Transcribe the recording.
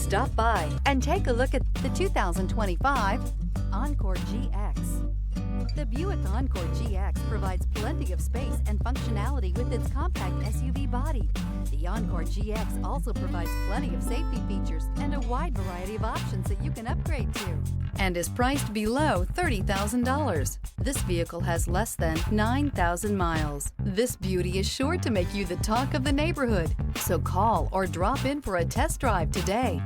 Stop by and take a look at the 2025 Encore GX. The Buick Encore GX provides plenty of space and functionality with its compact SUV body. The Encore GX also provides plenty of safety features and a wide variety of options that you can upgrade to, and is priced below $30,000. This vehicle has less than 9,000 miles. This beauty is sure to make you the talk of the neighborhood. So call or drop in for a test drive today.